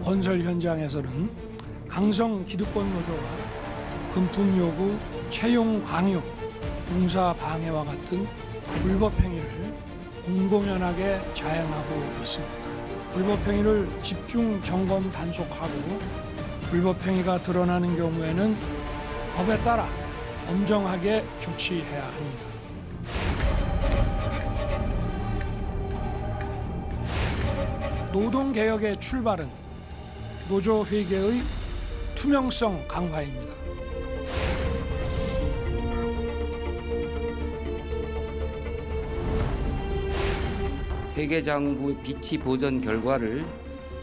건설 현장에서는 강성 기득권 노조가 금품 요구, 채용 강요, 공사 방해와 같은 불법 행위를 공공연하게 자행하고 있습니다. 불법 행위를 집중 점검 단속하고 불법 행위가 드러나는 경우에는 법에 따라 엄정하게 조치해야 합니다. 노동개혁의 출발은 노조회계의 투명성 강화입니다. 회계장부 비치 보전 결과를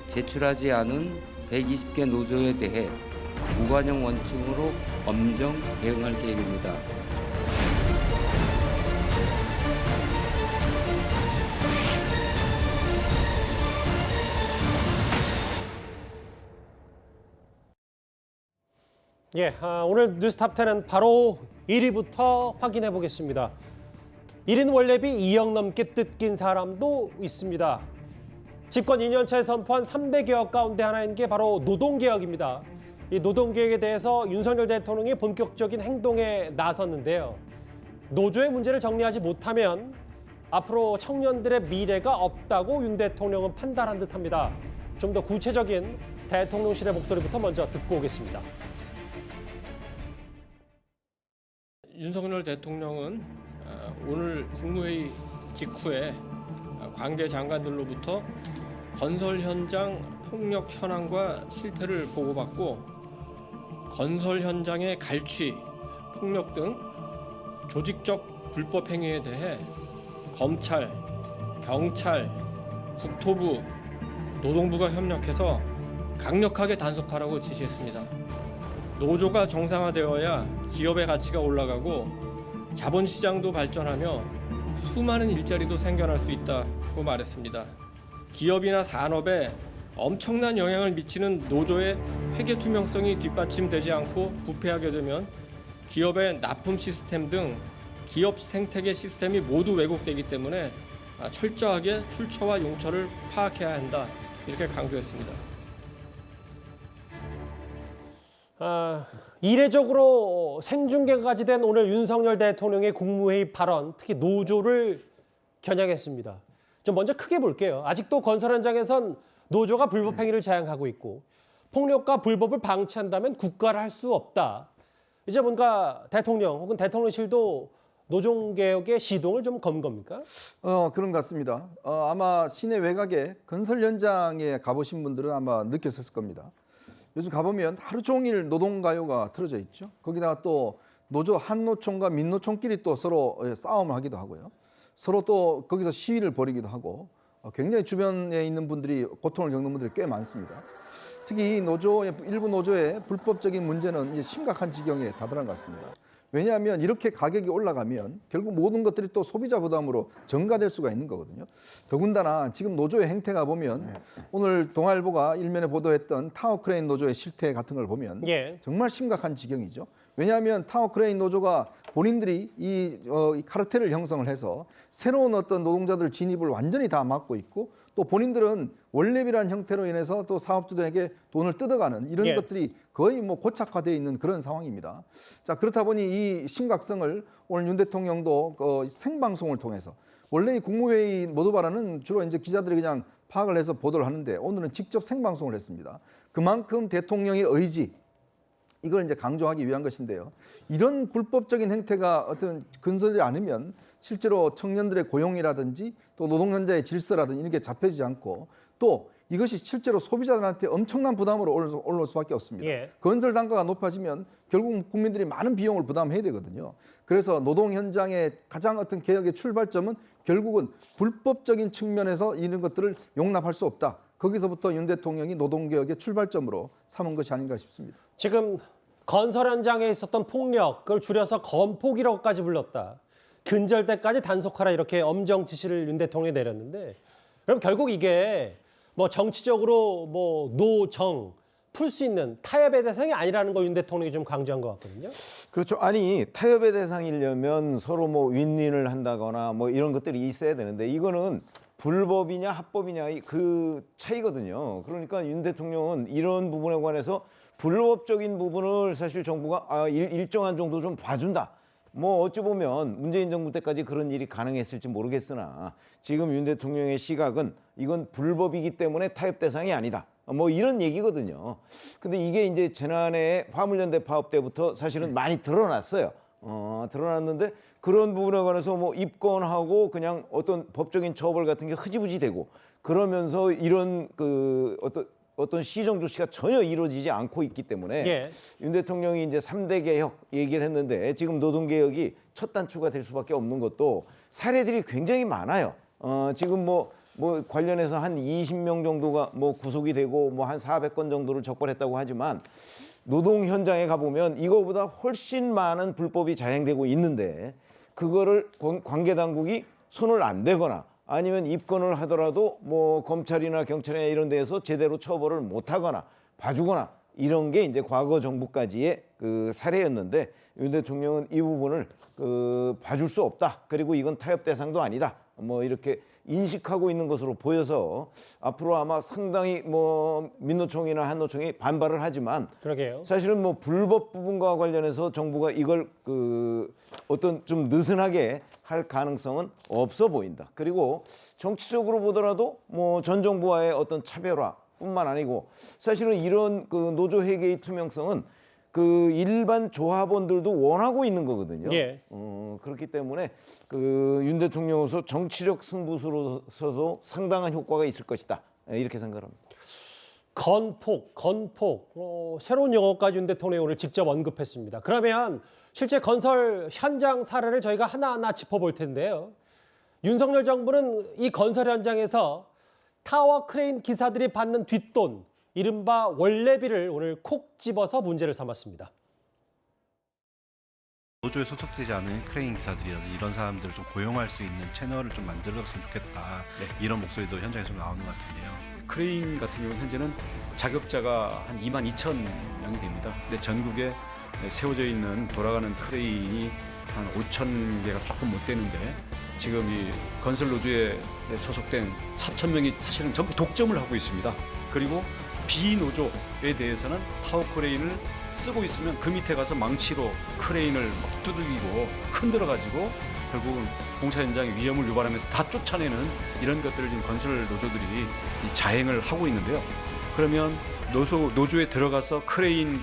제출하지 않은 120개 노조에 대해 무관용 원칙으로 엄정 대응할 계획입니다. 오늘 뉴스탑10은 바로 1위부터 확인해 보겠습니다. 1인 원래비 2억 넘게 뜯긴 사람도 있습니다. 집권 2년차에 선포한 3대 개혁 가운데 하나인 게 바로 노동개혁입니다. 이 노동개혁에 대해서 윤석열 대통령이 본격적인 행동에 나섰는데요. 노조의 문제를 정리하지 못하면 앞으로 청년들의 미래가 없다고 윤 대통령은 판단한 듯합니다. 좀 더 구체적인 대통령실의 목소리부터 먼저 듣고 오겠습니다. 윤석열 대통령은 오늘 국무회의 직후에 관계 장관들로부터 건설 현장 폭력 현황과 실태를 보고받고 건설 현장의 갈취, 폭력 등 조직적 불법 행위에 대해 검찰, 경찰, 국토부, 노동부가 협력해서 강력하게 단속하라고 지시했습니다. 노조가 정상화되어야 기업의 가치가 올라가고 자본시장도 발전하며 수많은 일자리도 생겨날 수 있다고 말했습니다. 기업이나 산업에 엄청난 영향을 미치는 노조의 회계 투명성이 뒷받침되지 않고 부패하게 되면 기업의 납품 시스템 등 기업 생태계 시스템이 모두 왜곡되기 때문에 철저하게 출처와 용처를 파악해야 한다, 이렇게 강조했습니다. 이례적으로 생중계까지 된 오늘 윤석열 대통령의 국무회의 발언, 특히 노조를 겨냥했습니다. 좀 먼저 크게 볼게요. 아직도 건설 현장에선 노조가 불법 행위를 자행하고 있고 폭력과 불법을 방치한다면 국가를 할 수 없다. 이제 뭔가 대통령 혹은 대통령실도 노동개혁의 시동을 좀 건 겁니까? 그런 것 같습니다. 아마 시내 외곽에 건설 현장에 가보신 분들은 아마 느꼈을 겁니다. 요즘 가보면 하루 종일 노동가요가 틀어져 있죠. 거기다가 또 노조 한노총과 민노총끼리 또 서로 싸움을 하기도 하고요. 서로 또 거기서 시위를 벌이기도 하고 굉장히 주변에 있는 분들이 고통을 겪는 분들이 꽤 많습니다. 특히 이 노조의 일부 노조의 불법적인 문제는 이제 심각한 지경에 다다른 것 같습니다. 왜냐하면 이렇게 가격이 올라가면 결국 모든 것들이 또 소비자 부담으로 전가될 수가 있는 거거든요. 더군다나 지금 노조의 행태가 보면 오늘 동아일보가 일면에 보도했던 타워크레인 노조의 실태 같은 걸 보면 정말 심각한 지경이죠. 왜냐하면 타워크레인 노조가 본인들이 이 카르텔을 형성을 해서 새로운 어떤 노동자들 진입을 완전히 다 막고 있고 또 본인들은 원래비라는 형태로 인해서 또 사업주들에게 돈을 뜯어가는 이런 것들이 거의 뭐 고착화되어 있는 그런 상황입니다. 자, 그렇다 보니 이 심각성을 오늘 윤 대통령도 생방송을 통해서 원래 이 국무회의 모두 발언은 주로 이제 기자들이 그냥 파악을 해서 보도를 하는데 오늘은 직접 생방송을 했습니다. 그만큼 대통령의 의지, 이걸 이제 강조하기 위한 것인데요. 이런 불법적인 행태가 어떤 근소하지 않으면 실제로 청년들의 고용이라든지 또 노동 현장의 질서라든지 이런 게 잡혀지지 않고 또 이것이 실제로 소비자들한테 엄청난 부담으로 올라올 수밖에 없습니다. 건설 단가가 높아지면 결국 국민들이 많은 비용을 부담해야 되거든요. 그래서 노동 현장의 가장 어떤 개혁의 출발점은 결국은 불법적인 측면에서 이런 것들을 용납할 수 없다. 거기서부터 윤 대통령이 노동개혁의 출발점으로 삼은 것이 아닌가 싶습니다. 지금 건설 현장에 있었던 폭력, 그걸 줄여서 건폭이라고까지 불렀다. 근절대까지 단속하라, 이렇게 엄정 지시를 윤 대통령이 내렸는데, 그럼 결국 이게 뭐 정치적으로 뭐 노정 풀 수 있는 타협의 대상이 아니라는 걸 윤 대통령이 좀 강조한 것 같거든요. 그렇죠. 아니, 타협의 대상이려면 서로 뭐 윈윈을 한다거나 뭐 이런 것들이 있어야 되는데 이거는 불법이냐 합법이냐 그 차이거든요. 그러니까 윤 대통령은 이런 부분에 관해서 불법적인 부분을 사실 정부가 일정한 정도 좀 봐준다. 뭐 어찌 보면 문재인 정부 때까지 그런 일이 가능했을지 모르겠으나 지금 윤 대통령의 시각은 이건 불법이기 때문에 타협 대상이 아니다. 뭐 이런 얘기거든요. 근데 이게 이제 지난해 화물연대 파업 때부터 사실은 많이 드러났어요. 드러났는데 그런 부분에 관해서 뭐 입건하고 그냥 어떤 법적인 처벌 같은 게 흐지부지 되고 그러면서 이런 그 어떤 시정 조치가 전혀 이루어지지 않고 있기 때문에 예. 윤 대통령이 이제 3대 개혁 얘기를 했는데 지금 노동개혁이 첫 단추가 될 수밖에 없는 것도 사례들이 굉장히 많아요. 지금 뭐 관련해서 한 20명 정도가 뭐 구속이 되고 뭐 한 400건 정도를 적발했다고 하지만 노동 현장에 가보면 이거보다 훨씬 많은 불법이 자행되고 있는데 그거를 관계 당국이 손을 안 대거나 아니면 입건을 하더라도 뭐 검찰이나 경찰이나 이런 데에서 제대로 처벌을 못 하거나 봐주거나 이런 게 이제 과거 정부까지의 그 사례였는데 윤 대통령은 이 부분을 봐줄 수 없다. 그리고 이건 타협 대상도 아니다. 뭐 이렇게 인식하고 있는 것으로 보여서 앞으로 아마 상당히 뭐 민노총이나 한노총이 반발을 하지만 그러게요. 사실은 뭐 불법 부분과 관련해서 정부가 이걸 어떤 좀 느슨하게 할 가능성은 없어 보인다. 그리고 정치적으로 보더라도 뭐 전 정부와의 어떤 차별화뿐만 아니고 사실은 이런 그 노조 회계의 투명성은 그 일반 조합원들도 원하고 있는 거거든요. 예. 그렇기 때문에 그 윤 대통령으로서 정치적 승부수로서도 상당한 효과가 있을 것이다. 이렇게 생각합니다. 건폭, 새로운 용어까지 윤 대통령이 오늘 직접 언급했습니다. 그러면 실제 건설 현장 사례를 저희가 하나하나 짚어볼 텐데요. 윤석열 정부는 이 건설 현장에서 타워 크레인 기사들이 받는 뒷돈, 이른바 원래비를 오늘 콕 집어서 문제를 삼았습니다. 노조에 소속되지 않은 크레인 기사들이라든지 이런 사람들을 좀 고용할 수 있는 채널을 좀 만들었으면 좋겠다. 이런 목소리도 현장에서 나오는 것 같은데요. 크레인 같은 경우는 현재는 자격자가 한 22,000명이 됩니다. 근데 전국에 세워져 있는 돌아가는 크레인이 한 5,000개가 조금 못 되는데 지금 이 건설 노조에 소속된 4,000명이 사실은 전부 독점을 하고 있습니다. 그리고 비노조에 대해서는 타워 크레인을 쓰고 있으면 그 밑에 가서 망치로 크레인을 막 두들기고 흔들어가지고 결국은 공사 현장의 위험을 유발하면서 다 쫓아내는 이런 것들을 지금 건설 노조들이 자행을 하고 있는데요. 그러면 노조에 들어가서 크레인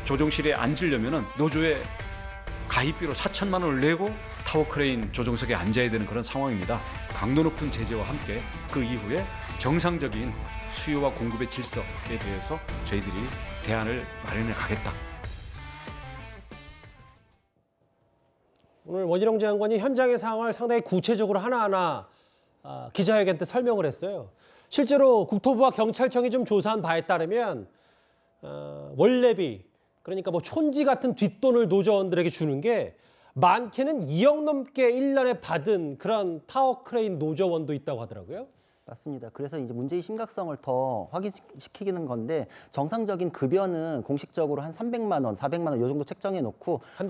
조종실에 앉으려면은 노조에 가입비로 4천만 원을 내고 타워 크레인 조종석에 앉아야 되는 그런 상황입니다. 강도 높은 제재와 함께 그 이후에 정상적인 수요와 공급의 질서에 대해서 저희들이 대안을 마련해 가겠다. 오늘 원희룡 장관이 현장의 상황을 상당히 구체적으로 하나하나 기자회견 때 설명을 했어요. 실제로 국토부와 경찰청이 좀 조사한 바에 따르면 원래비, 그러니까 뭐 촌지 같은 뒷돈을 노조원들에게 주는 게 많게는 2억 넘게 1년에 받은 그런 타워 크레인 노조원도 있다고 하더라고요. 맞습니다. 그래서 이제 문제의 심각성을 더 확인시키는 건데 정상적인 급여는 공식적으로 한 300만 원, 400만 원 이 정도 책정해 놓고 한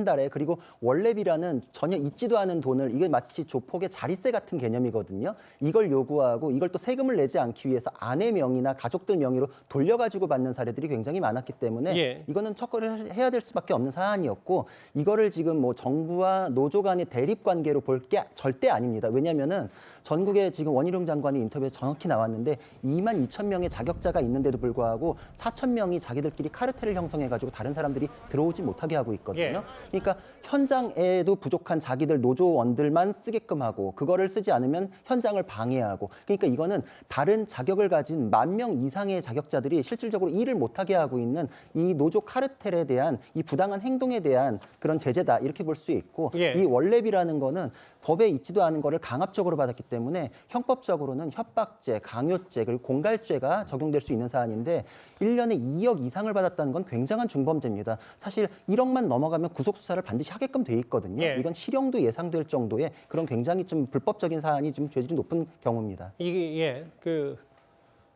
달에 그리고 원래비라는 전혀 있지도 않은 돈을 이게 마치 조폭의 자릿세 같은 개념이거든요. 이걸 요구하고 이걸 또 세금을 내지 않기 위해서 아내 명의나 가족들 명의로 돌려가지고 받는 사례들이 굉장히 많았기 때문에 이거는 척결을 해야 될 수밖에 없는 사안이었고 이거를 지금 뭐 정부와 노조 간의 대립 관계로 볼 게 절대 아닙니다. 왜냐하면은 전국에 지금 원희룡 장관이 인터뷰에 정확히 나왔는데 22,000명의 자격자가 있는데도 불구하고 4,000명이 자기들끼리 카르텔을 형성해가지고 다른 사람들이 들어오지 못하게 하고 있거든요. 그러니까 현장에도 부족한 자기들 노조원들만 쓰게끔 하고 그거를 쓰지 않으면 현장을 방해하고 그러니까 이거는 다른 자격을 가진 10,000명 이상의 자격자들이 실질적으로 일을 못하게 하고 있는 이 노조 카르텔에 대한 이 부당한 행동에 대한 그런 제재다 이렇게 볼 수 있고 이 원래비라는 거는 법에 있지도 않은 거를 강압적으로 받았기 때문에 형법적으로는 협박죄, 강요죄 그리고 공갈죄가 적용될 수 있는 사안인데 1년에 2억 이상을 받았다는 건 굉장한 중범죄입니다. 사실 1억만 넘어가면 구속수사를 반드시 하게끔 돼 있거든요. 이건 실형도 예상될 정도의 그런 굉장히 좀 불법적인 사안이 좀 죄질이 높은 경우입니다. 이게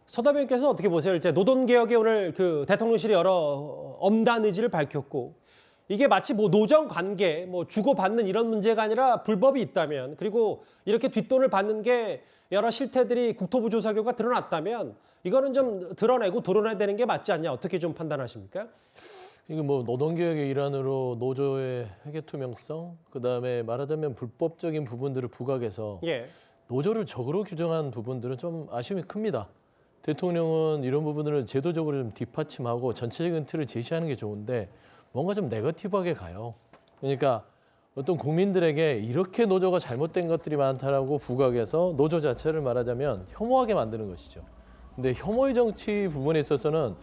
서다변께서 어떻게 보세요? 이제 노동개혁에 오늘 그 대통령실이 여러 엄단 의지를 밝혔고 이게 마치 뭐 노정 관계, 뭐 주고받는 이런 문제가 아니라 불법이 있다면 그리고 이렇게 뒷돈을 받는 게 여러 실태들이 국토부 조사 결과 드러났다면 이거는 좀 드러내고 도론해야 되는 게 맞지 않냐, 어떻게 좀 판단하십니까? 이게 뭐 노동개혁의 일환으로 노조의 회계 투명성, 그다음에 말하자면 불법적인 부분들을 부각해서 예. 노조를 적으로 규정한 부분들은 좀 아쉬움이 큽니다. 대통령은 이런 부분들을 제도적으로 좀 뒷받침하고 전체적인 틀을 제시하는 게 좋은데 뭔가 좀 네거티브하게 가요. 그러니까 어떤 국민들에게 이렇게 노조가 잘못된 것들이 많다라고 부각해서 노조 자체를 말하자면 혐오하게 만드는 것이죠. 근데 혐오의 정치 부분에 있어서는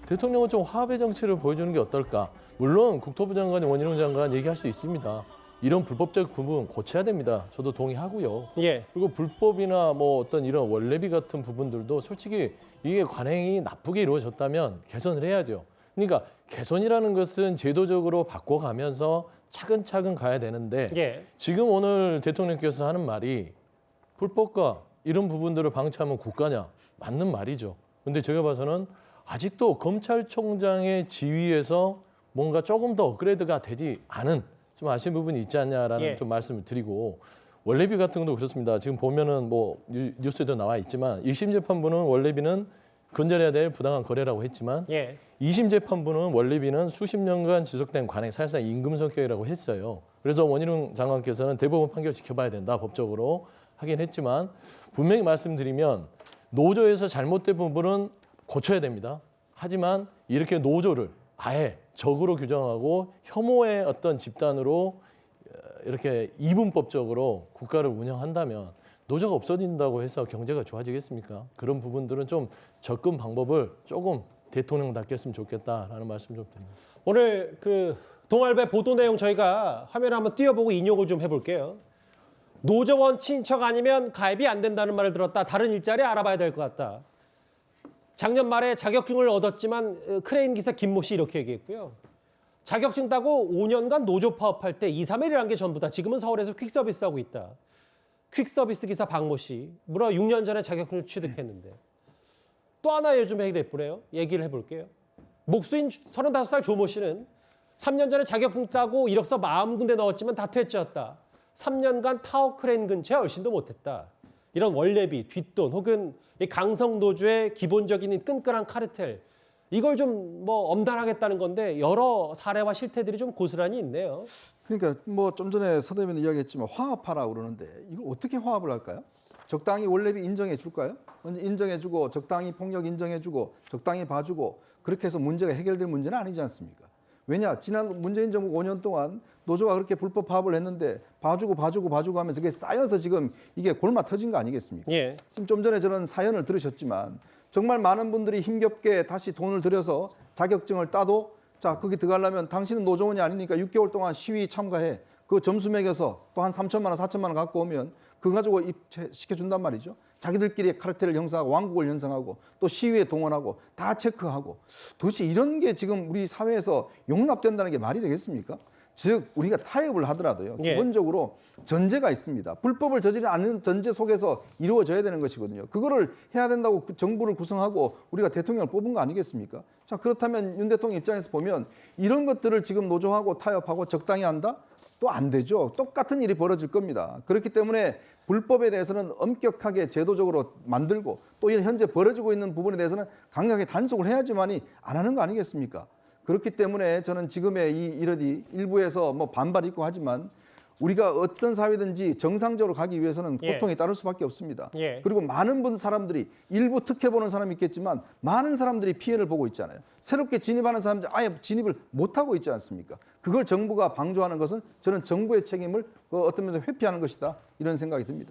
대통령은 좀 화합의 정치를 보여주는 게 어떨까? 물론 국토부 장관이 원희룡 장관 얘기할 수 있습니다. 이런 불법적 부분 고쳐야 됩니다. 저도 동의하고요. 예. 그리고 불법이나 뭐 어떤 이런 원래비 같은 부분들도 솔직히 이게 관행이 나쁘게 이루어졌다면 개선을 해야죠. 그러니까 개선이라는 것은 제도적으로 바꿔가면서 차근차근 가야 되는데 예. 지금 오늘 대통령께서 하는 말이 불법과 이런 부분들을 방치하면 국가냐? 맞는 말이죠. 근데 제가 봐서는 아직도 검찰총장의 지위에서 뭔가 조금 더 업그레이드가 되지 않은 좀 아쉬운 부분이 있지 않냐라는 예. 좀 말씀을 드리고 원래비 같은 것도 그렇습니다. 지금 보면은 뭐 뉴스에도 나와 있지만 1심 재판부는 원래비는 근절해야 될 부당한 거래라고 했지만 예. 2심 재판부는 원래비는 수십 년간 지속된 관행, 사실상 임금 성격이라고 했어요. 그래서 원희룡 장관께서는 대법원 판결 지켜봐야 된다, 법적으로 하긴 했지만 분명히 말씀드리면 노조에서 잘못된 부분은 고쳐야 됩니다. 하지만 이렇게 노조를 아예 적으로 규정하고 혐오의 어떤 집단으로 이렇게 이분법적으로 국가를 운영한다면 노조가 없어진다고 해서 경제가 좋아지겠습니까? 그런 부분들은 좀 접근 방법을 조금 대통령답게 했으면 좋겠다라는 말씀 좀 드립니다. 오늘 그 동아일보 보도 내용 저희가 화면에 한번 띄워보고 인용을 좀 해볼게요. 노조원 친척 아니면 가입이 안 된다는 말을 들었다. 다른 일자리 알아봐야 될 것 같다. 작년 말에 자격증을 얻었지만 크레인 기사 김모 씨 이렇게 얘기했고요. 자격증 따고 5년간 노조 파업할 때 2, 3일이라는 게 전부다. 지금은 서울에서 퀵서비스하고 있다. 퀵서비스 기사 박모 씨. 무려 6년 전에 자격증을 취득했는데. 또 하나 요즘 얘기를 해볼게요. 목수인 35살 조모 씨는 3년 전에 자격증 따고 이력서 40군데 넣었지만 다 퇴짜였다. 3년간 타워 크레인 근처에 얼씬도 못했다. 이런 원래비, 뒷돈 혹은 이 강성노조의 기본적인 이 끈끈한 카르텔, 이걸 좀 뭐 엄단하겠다는 건데 여러 사례와 실태들이 좀 고스란히 있네요. 그러니까 뭐 좀 전에 서 대변인 이야기했지만 화합하라고 그러는데 이걸 어떻게 화합을 할까요? 적당히 원래비 인정해 줄까요? 인정해 주고 적당히 폭력 인정해 주고 적당히 봐주고 그렇게 해서 문제가 해결될 문제는 아니지 않습니까? 왜냐? 지난 문재인 정부 5년 동안 노조가 그렇게 불법 파업을 했는데 봐주고 하면서 그게 쌓여서 지금 이게 골마 터진 거 아니겠습니까? 예. 지금 좀 전에 저는 사연을 들으셨지만 정말 많은 분들이 힘겹게 다시 돈을 들여서 자격증을 따도 자 거기 들어가려면 당신은 노조원이 아니니까 6개월 동안 시위 참가해. 그 점수 매겨서 또 한 3천만 원, 4천만 원 갖고 오면 그거 가지고 입시켜준단 말이죠. 자기들끼리 카르텔을 형성하고 왕국을 형성하고 또 시위에 동원하고 다 체크하고 도대체 이런 게 지금 우리 사회에서 용납된다는 게 말이 되겠습니까? 즉 우리가 타협을 하더라도요. 예. 기본적으로 전제가 있습니다. 불법을 저지르지 않는 전제 속에서 이루어져야 되는 것이거든요. 그거를 해야 된다고 정부를 구성하고 우리가 대통령을 뽑은 거 아니겠습니까? 자 그렇다면 윤 대통령 입장에서 보면 이런 것들을 지금 노조하고 타협하고 적당히 한다? 또 안 되죠. 똑같은 일이 벌어질 겁니다. 그렇기 때문에 불법에 대해서는 엄격하게 제도적으로 만들고 또 이런 현재 벌어지고 있는 부분에 대해서는 강하게 단속을 해야지만이 안 하는 거 아니겠습니까? 그렇기 때문에 저는 지금의 이 일이 일부에서 뭐 반발이 있고 하지만 우리가 어떤 사회든지 정상적으로 가기 위해서는 예. 고통이 따를 수밖에 없습니다. 예. 그리고 많은 사람들이 일부 특혜 보는 사람이 있겠지만 많은 사람들이 피해를 보고 있잖아요. 새롭게 진입하는 사람들 아예 진입을 못하고 있지 않습니까? 그걸 정부가 방조하는 것은 저는 정부의 책임을 어떤 면에서 회피하는 것이다 이런 생각이 듭니다.